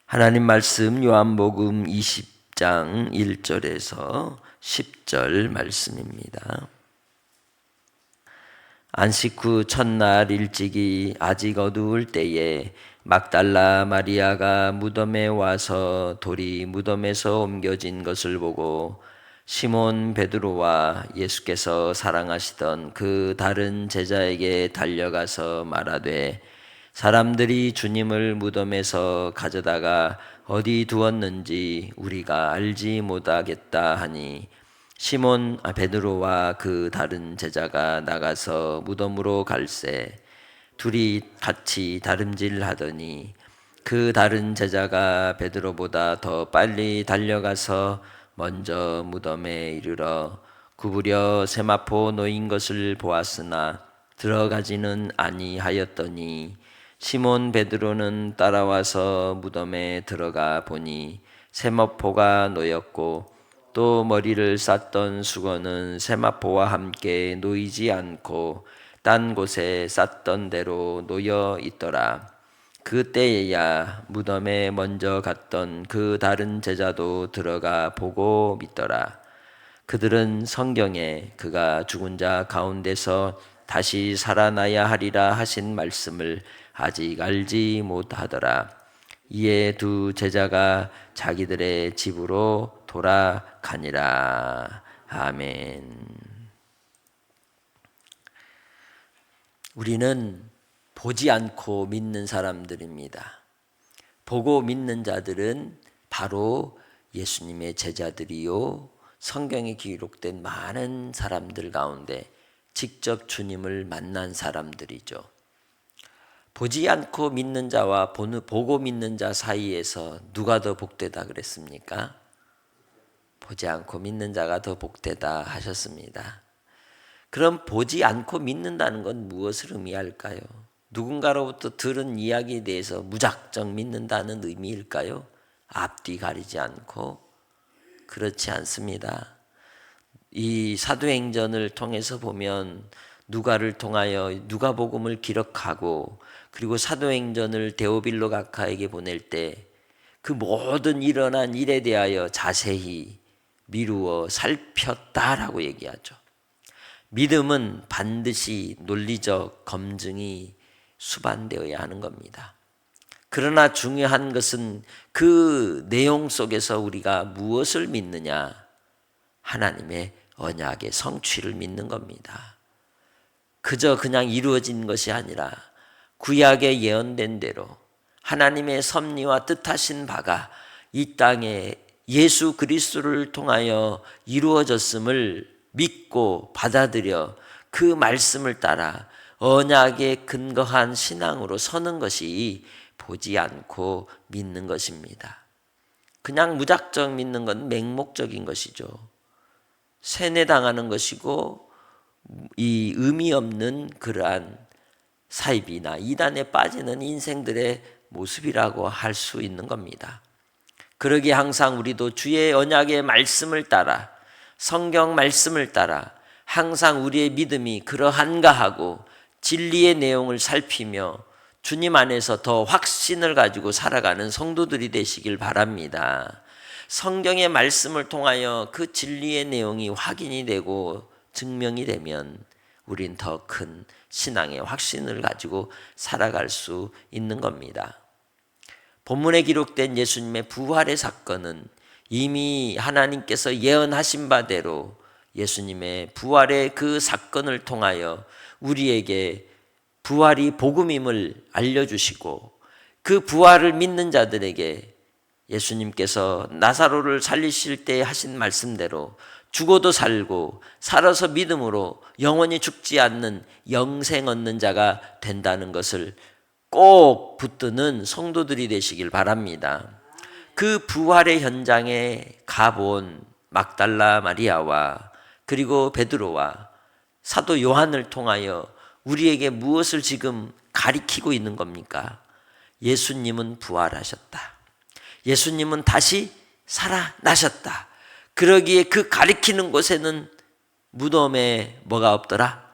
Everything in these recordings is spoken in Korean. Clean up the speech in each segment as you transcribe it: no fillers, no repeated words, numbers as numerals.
하나님 말씀 요한복음 20장 1절에서 10절 말씀입니다. 안식 후 첫날 일찍이 아직 어두울 때에 막달라 마리아가 무덤에 와서 돌이 무덤에서 옮겨진 것을 보고 시몬 베드로와 예수께서 사랑하시던 그 다른 제자에게 달려가서 말하되 사람들이 주님을 무덤에서 가져다가 어디 두었는지 우리가 알지 못하겠다 하니 시몬 베드로와 그 다른 제자가 나가서 무덤으로 갈새 둘이 같이 다름질하더니 그 다른 제자가 베드로보다 더 빨리 달려가서 먼저 무덤에 이르러 구부려 세마포 놓인 것을 보았으나 들어가지는 아니하였더니 시몬 베드로는 따라와서 무덤에 들어가 보니 세마포가 놓였고 또 머리를 쌌던 수건은 세마포와 함께 놓이지 않고 딴 곳에 쌌던 대로 놓여 있더라. 그때에야 무덤에 먼저 갔던 그 다른 제자도 들어가 보고 믿더라. 그들은 성경에 그가 죽은 자 가운데서 다시 살아나야 하리라 하신 말씀을 아직 알지 못하더라. 이에 두 제자가 자기들의 집으로 돌아가니라. 아멘. 우리는 보지 않고 믿는 사람들입니다. 보고 믿는 자들은 바로 예수님의 제자들이요, 성경에 기록된 많은 사람들 가운데 직접 주님을 만난 사람들이죠. 보지 않고 믿는 자와 보고 믿는 자 사이에서 누가 더 복되다 그랬습니까? 보지 않고 믿는 자가 더 복되다 하셨습니다. 그럼 보지 않고 믿는다는 건 무엇을 의미할까요? 누군가로부터 들은 이야기에 대해서 무작정 믿는다는 의미일까요? 앞뒤 가리지 않고? 그렇지 않습니다. 이 사도행전을 통해서 보면 누가를 통하여 누가복음을 기록하고 그리고 사도행전을 데오빌로 각하에게 보낼 때 그 모든 일어난 일에 대하여 자세히 미루어 살폈다라고 얘기하죠. 믿음은 반드시 논리적 검증이 수반되어야 하는 겁니다. 그러나 중요한 것은 그 내용 속에서 우리가 무엇을 믿느냐? 하나님의 언약의 성취를 믿는 겁니다. 그저 그냥 이루어진 것이 아니라 구약에 예언된 대로 하나님의 섭리와 뜻하신 바가 이 땅에 예수 그리스도를 통하여 이루어졌음을 믿고 받아들여 그 말씀을 따라 언약에 근거한 신앙으로 서는 것이 보지 않고 믿는 것입니다. 그냥 무작정 믿는 건 맹목적인 것이죠. 세뇌당하는 것이고 이 의미 없는 그러한 사입이나 이단에 빠지는 인생들의 모습이라고 할 수 있는 겁니다. 그러기에 항상 우리도 주의 언약의 말씀을 따라 성경 말씀을 따라 항상 우리의 믿음이 그러한가 하고 진리의 내용을 살피며 주님 안에서 더 확신을 가지고 살아가는 성도들이 되시길 바랍니다. 성경의 말씀을 통하여 그 진리의 내용이 확인이 되고 증명이 되면 우린 더 큰 신앙의 확신을 가지고 살아갈 수 있는 겁니다. 본문에 기록된 예수님의 부활의 사건은 이미 하나님께서 예언하신 바대로 예수님의 부활의 그 사건을 통하여 우리에게 부활이 복음임을 알려주시고 그 부활을 믿는 자들에게 예수님께서 나사로를 살리실 때 하신 말씀대로 죽어도 살고 살아서 믿음으로 영원히 죽지 않는 영생 얻는 자가 된다는 것을 꼭 붙드는 성도들이 되시길 바랍니다. 그 부활의 현장에 가본 막달라 마리아와 그리고 베드로와 사도 요한을 통하여 우리에게 무엇을 지금 가리키고 있는 겁니까? 예수님은 부활하셨다. 예수님은 다시 살아나셨다. 그러기에 그 가리키는 곳에는 무덤에 뭐가 없더라?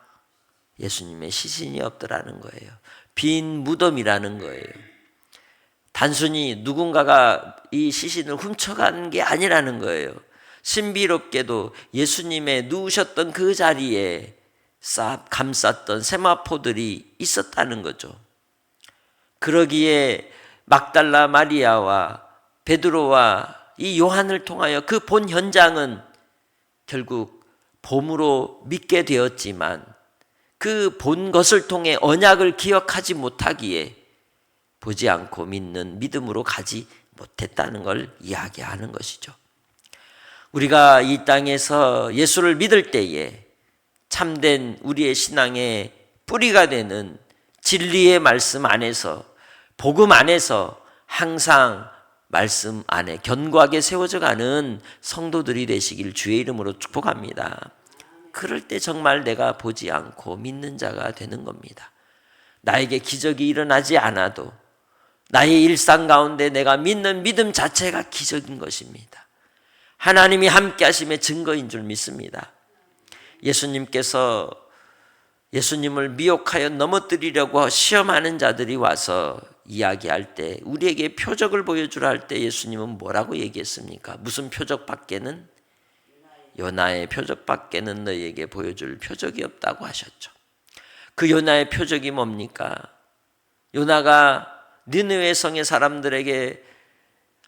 예수님의 시신이 없더라는 거예요. 빈 무덤이라는 거예요. 단순히 누군가가 이 시신을 훔쳐간 게 아니라는 거예요. 신비롭게도 예수님의 누우셨던 그 자리에 감쌌던 세마포들이 있었다는 거죠. 그러기에 막달라 마리아와 베드로와 이 요한을 통하여 그 본 현장은 결국 봄으로 믿게 되었지만 그 본 것을 통해 언약을 기억하지 못하기에 보지 않고 믿는 믿음으로 가지 못했다는 걸 이야기하는 것이죠. 우리가 이 땅에서 예수를 믿을 때에 참된 우리의 신앙의 뿌리가 되는 진리의 말씀 안에서, 복음 안에서 항상 말씀 안에 견고하게 세워져 가는 성도들이 되시길 주의 이름으로 축복합니다. 그럴 때 정말 내가 보지 않고 믿는 자가 되는 겁니다. 나에게 기적이 일어나지 않아도 나의 일상 가운데 내가 믿는 믿음 자체가 기적인 것입니다. 하나님이 함께 하심의 증거인 줄 믿습니다. 예수님께서 예수님을 미혹하여 넘어뜨리려고 시험하는 자들이 와서 이야기할 때, 우리에게 표적을 보여주라 할 때 예수님은 뭐라고 얘기했습니까? 무슨 표적밖에는? 요나의 표적밖에는 너희에게 보여줄 표적이 없다고 하셨죠. 그 요나의 표적이 뭡니까? 요나가 니느웨 성의 사람들에게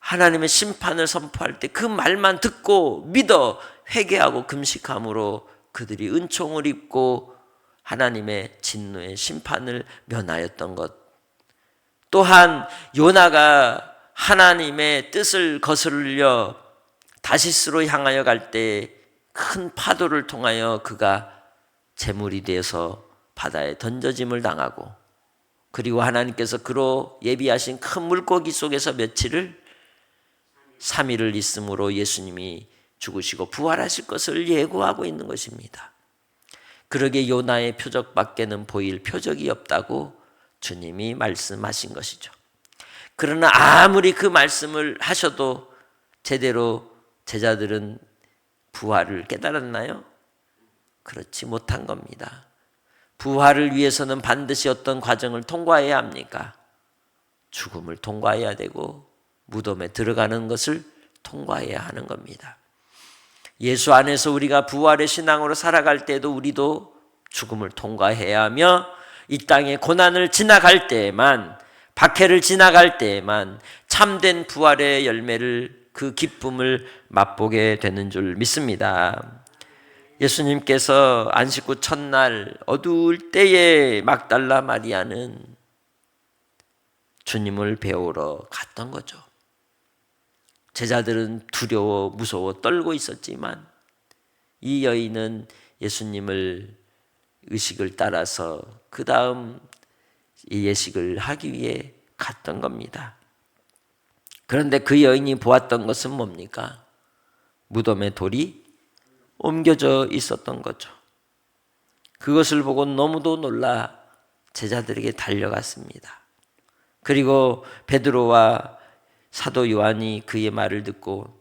하나님의 심판을 선포할 때 그 말만 듣고 믿어 회개하고 금식함으로 그들이 은총을 입고 하나님의 진노의 심판을 면하였던 것. 또한 요나가 하나님의 뜻을 거스르려 다시스로 향하여 갈 때 큰 파도를 통하여 그가 재물이 되어서 바다에 던져짐을 당하고, 그리고 하나님께서 그로 예비하신 큰 물고기 속에서 며칠을 3일을 있음으로 예수님이 죽으시고 부활하실 것을 예고하고 있는 것입니다. 그러게 요나의 표적밖에는 보일 표적이 없다고 주님이 말씀하신 것이죠. 그러나 아무리 그 말씀을 하셔도 제대로 제자들은 부활을 깨달았나요? 그렇지 못한 겁니다. 부활을 위해서는 반드시 어떤 과정을 통과해야 합니까? 죽음을 통과해야 되고 무덤에 들어가는 것을 통과해야 하는 겁니다. 예수 안에서 우리가 부활의 신앙으로 살아갈 때도 우리도 죽음을 통과해야 하며 이 땅의 고난을 지나갈 때에만, 박해를 지나갈 때에만 참된 부활의 열매를, 그 기쁨을 맛보게 되는 줄 믿습니다. 예수님께서 안식 후 첫날 어두울 때에 막달라 마리아는 주님을 배우러 갔던 거죠. 제자들은 두려워 무서워 떨고 있었지만 이 여인은 예수님을 의식을 따라서 그 다음 이 예식을 하기 위해 갔던 겁니다. 그런데 그 여인이 보았던 것은 뭡니까? 무덤에 돌이 옮겨져 있었던 거죠. 그것을 보고 너무도 놀라 제자들에게 달려갔습니다. 그리고 베드로와 사도 요한이 그의 말을 듣고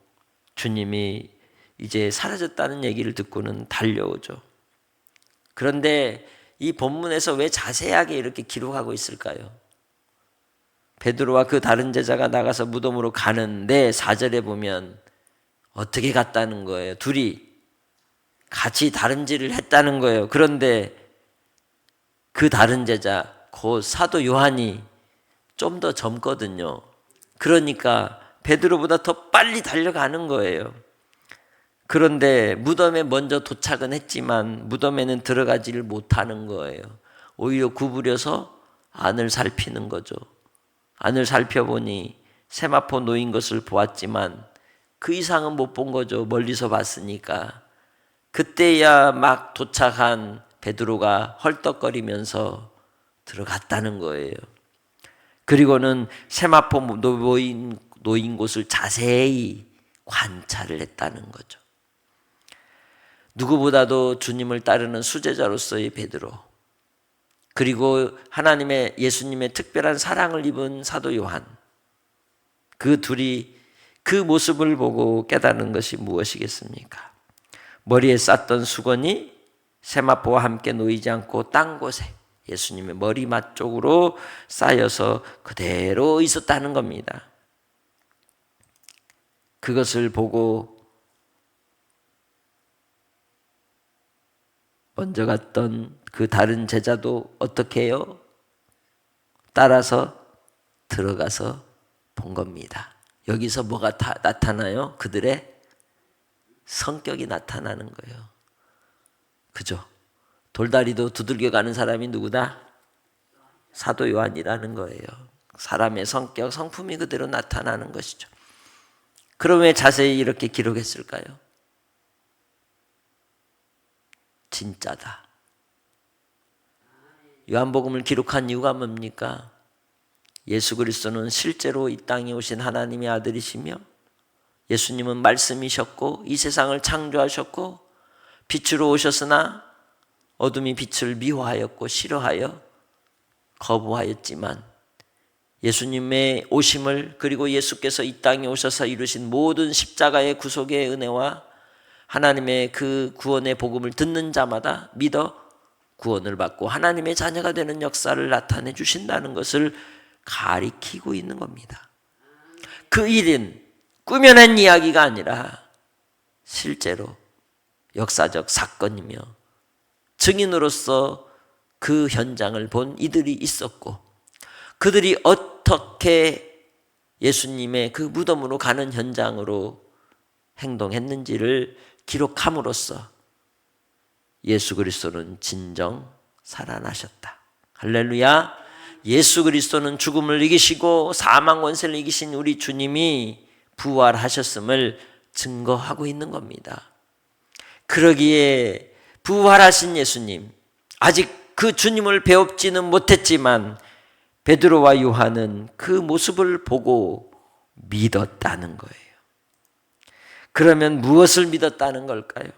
주님이 이제 사라졌다는 얘기를 듣고는 달려오죠. 그런데 이 본문에서 왜 자세하게 이렇게 기록하고 있을까요? 베드로와 그 다른 제자가 나가서 무덤으로 가는데 4절에 보면 어떻게 갔다는 거예요? 둘이 같이 다름질을 했다는 거예요. 그런데 그 다른 제자, 곧 사도 요한이 좀 더 젊거든요. 그러니까 베드로보다 더 빨리 달려가는 거예요. 그런데 무덤에 먼저 도착은 했지만 무덤에는 들어가지를 못하는 거예요. 오히려 구부려서 안을 살피는 거죠. 안을 살펴보니 세마포 놓인 것을 보았지만 그 이상은 못 본 거죠. 멀리서 봤으니까. 그때야 막 도착한 베드로가 헐떡거리면서 들어갔다는 거예요. 그리고는 세마포 놓인 곳을 자세히 관찰을 했다는 거죠. 누구보다도 주님을 따르는 수제자로서의 베드로, 그리고 하나님의 예수님의 특별한 사랑을 입은 사도 요한, 그 둘이 그 모습을 보고 깨닫는 것이 무엇이겠습니까? 머리에 쌌던 수건이 세마포와 함께 놓이지 않고 딴 곳에, 예수님의 머리맡 쪽으로 쌓여서 그대로 있었다는 겁니다. 그것을 보고 먼저 갔던 그 다른 제자도 어떻게 해요? 따라서 들어가서 본 겁니다. 여기서 뭐가 나타나요? 그들의 성격이 나타나는 거예요. 그죠? 돌다리도 두들겨 가는 사람이 누구다? 사도 요한이라는 거예요. 사람의 성격, 성품이 그대로 나타나는 것이죠. 그럼 왜 자세히 이렇게 기록했을까요? 진짜다. 요한복음을 기록한 이유가 뭡니까? 예수 그리스도는 실제로 이 땅에 오신 하나님의 아들이시며 예수님은 말씀이셨고 이 세상을 창조하셨고 빛으로 오셨으나 어둠이 빛을 미워하였고 싫어하여 거부하였지만 예수님의 오심을 그리고 예수께서 이 땅에 오셔서 이루신 모든 십자가의 구속의 은혜와 하나님의 그 구원의 복음을 듣는 자마다 믿어 구원을 받고 하나님의 자녀가 되는 역사를 나타내 주신다는 것을 가리키고 있는 겁니다. 그 일은 꾸며낸 이야기가 아니라 실제로 역사적 사건이며 증인으로서 그 현장을 본 이들이 있었고 그들이 어떻게 예수님의 그 무덤으로 가는 현장으로 행동했는지를 기록함으로써 예수 그리스도는 진정 살아나셨다. 할렐루야. 예수 그리스도는 죽음을 이기시고 사망 권세를 이기신 우리 주님이 부활하셨음을 증거하고 있는 겁니다. 그러기에 부활하신 예수님, 아직 그 주님을 배웁지는 못했지만 베드로와 요한은 그 모습을 보고 믿었다는 거예요. 그러면 무엇을 믿었다는 걸까요?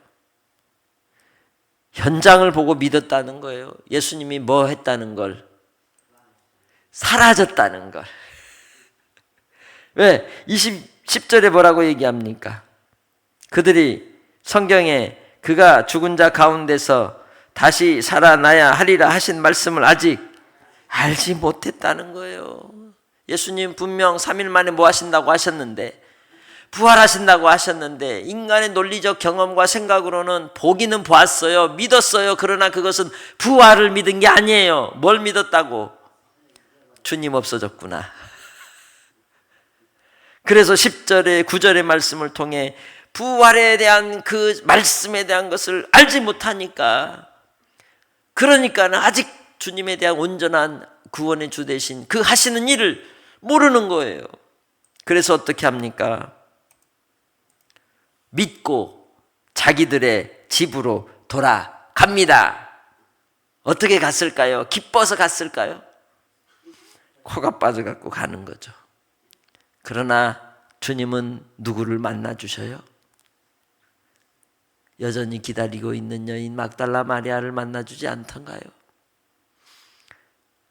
현장을 보고 믿었다는 거예요. 예수님이 뭐 했다는 걸? 사라졌다는 걸. 왜? 10절에 뭐라고 얘기합니까? 그들이 성경에 그가 죽은 자 가운데서 다시 살아나야 하리라 하신 말씀을 아직 알지 못했다는 거예요. 예수님 분명 3일 만에 뭐 하신다고 하셨는데 부활하신다고 하셨는데 인간의 논리적 경험과 생각으로는 보기는 보았어요. 믿었어요. 그러나 그것은 부활을 믿은 게 아니에요. 뭘 믿었다고? 주님 없어졌구나. 그래서 10절에 9절의 말씀을 통해 부활에 대한 그 말씀에 대한 것을 알지 못하니까 그러니까는 아직 주님에 대한 온전한 구원의 주 되신 그 하시는 일을 모르는 거예요. 그래서 어떻게 합니까? 믿고 자기들의 집으로 돌아갑니다. 어떻게 갔을까요? 기뻐서 갔을까요? 코가 빠져갖고 가는 거죠. 그러나 주님은 누구를 만나 주셔요? 여전히 기다리고 있는 여인 막달라 마리아를 만나주지 않던가요?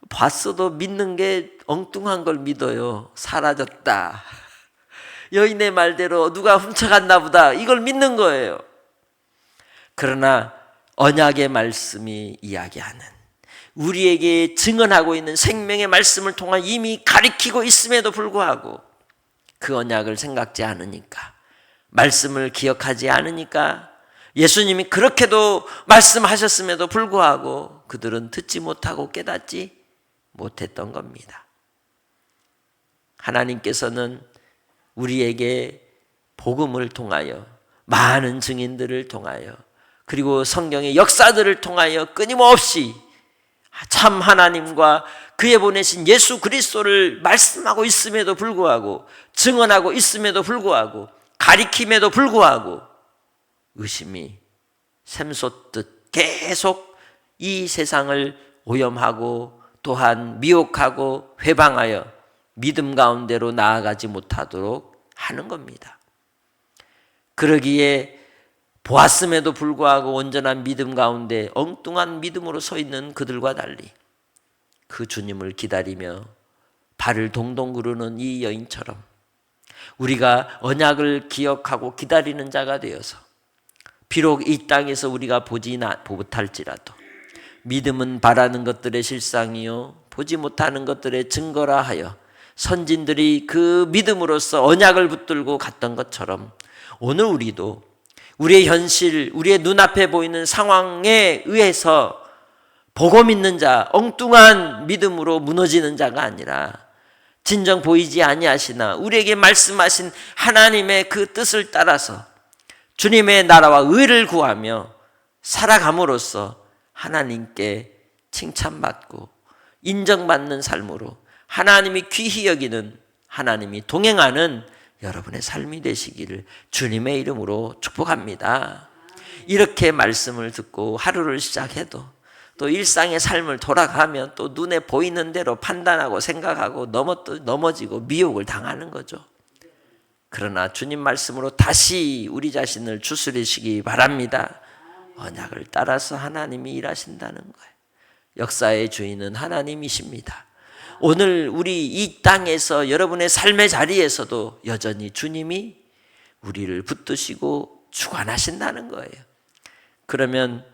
봤어도 믿는 게 엉뚱한 걸 믿어요. 사라졌다. 여인의 말대로 누가 훔쳐갔나 보다. 이걸 믿는 거예요. 그러나 언약의 말씀이 이야기하는 우리에게 증언하고 있는 생명의 말씀을 통해 이미 가리키고 있음에도 불구하고 그 언약을 생각지 않으니까 말씀을 기억하지 않으니까 예수님이 그렇게도 말씀하셨음에도 불구하고 그들은 듣지 못하고 깨닫지 못했던 겁니다. 하나님께서는 우리에게 복음을 통하여 많은 증인들을 통하여 그리고 성경의 역사들을 통하여 끊임없이 참 하나님과 그의 보내신 예수 그리스도를 말씀하고 있음에도 불구하고 증언하고 있음에도 불구하고 가리킴에도 불구하고 의심이 샘솟듯 계속 이 세상을 오염하고 또한 미혹하고 회방하여 믿음 가운데로 나아가지 못하도록 하는 겁니다. 그러기에 보았음에도 불구하고 온전한 믿음 가운데 엉뚱한 믿음으로 서 있는 그들과 달리 그 주님을 기다리며 발을 동동 구르는 이 여인처럼 우리가 언약을 기억하고 기다리는 자가 되어서 비록 이 땅에서 우리가 보지 못할지라도 믿음은 바라는 것들의 실상이요 보지 못하는 것들의 증거라 하여 선진들이 그 믿음으로써 언약을 붙들고 갔던 것처럼 오늘 우리도 우리의 현실, 우리의 눈앞에 보이는 상황에 의해서 보고 믿는 자, 엉뚱한 믿음으로 무너지는 자가 아니라 진정 보이지 아니하시나 우리에게 말씀하신 하나님의 그 뜻을 따라서 주님의 나라와 의를 구하며 살아감으로써 하나님께 칭찬받고 인정받는 삶으로 하나님이 귀히 여기는, 하나님이 동행하는 여러분의 삶이 되시기를 주님의 이름으로 축복합니다. 이렇게 말씀을 듣고 하루를 시작해도 또 일상의 삶을 돌아가면 또 눈에 보이는 대로 판단하고 생각하고 넘어지고 미혹을 당하는 거죠. 그러나 주님 말씀으로 다시 우리 자신을 추스리시기 바랍니다. 언약을 따라서 하나님이 일하신다는 거예요. 역사의 주인은 하나님이십니다. 오늘 우리 이 땅에서 여러분의 삶의 자리에서도 여전히 주님이 우리를 붙드시고 주관하신다는 거예요. 그러면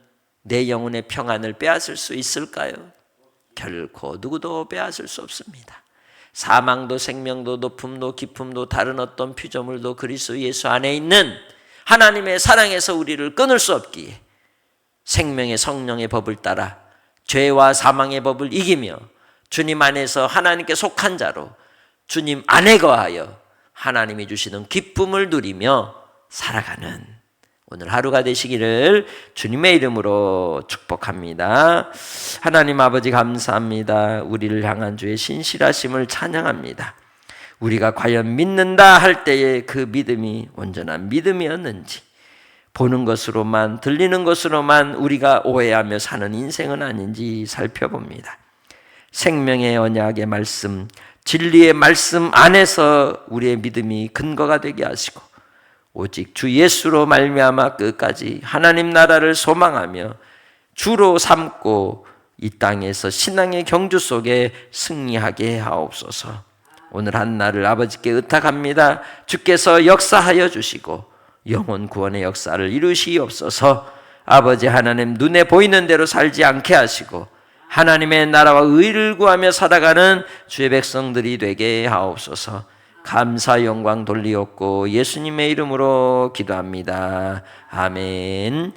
내 영혼의 평안을 빼앗을 수 있을까요? 결코 누구도 빼앗을 수 없습니다. 사망도 생명도 높음도 깊음도 다른 어떤 피조물도 그리스도 예수 안에 있는 하나님의 사랑에서 우리를 끊을 수 없기에 생명의 성령의 법을 따라 죄와 사망의 법을 이기며 주님 안에서 하나님께 속한 자로 주님 안에 거하여 하나님이 주시는 기쁨을 누리며 살아가는 오늘 하루가 되시기를 주님의 이름으로 축복합니다. 하나님 아버지 감사합니다. 우리를 향한 주의 신실하심을 찬양합니다. 우리가 과연 믿는다 할 때의 그 믿음이 온전한 믿음이었는지, 보는 것으로만 들리는 것으로만 우리가 오해하며 사는 인생은 아닌지 살펴봅니다. 생명의 언약의 말씀, 진리의 말씀 안에서 우리의 믿음이 근거가 되게 하시고 오직 주 예수로 말미암아 끝까지 하나님 나라를 소망하며 주로 삼고 이 땅에서 신앙의 경주 속에 승리하게 하옵소서. 오늘 한 날을 아버지께 의탁합니다. 주께서 역사하여 주시고 영혼 구원의 역사를 이루시옵소서. 아버지 하나님, 눈에 보이는 대로 살지 않게 하시고 하나님의 나라와 의를 구하며 살아가는 주의 백성들이 되게 하옵소서. 감사 영광 돌리옵고 예수님의 이름으로 기도합니다. 아멘.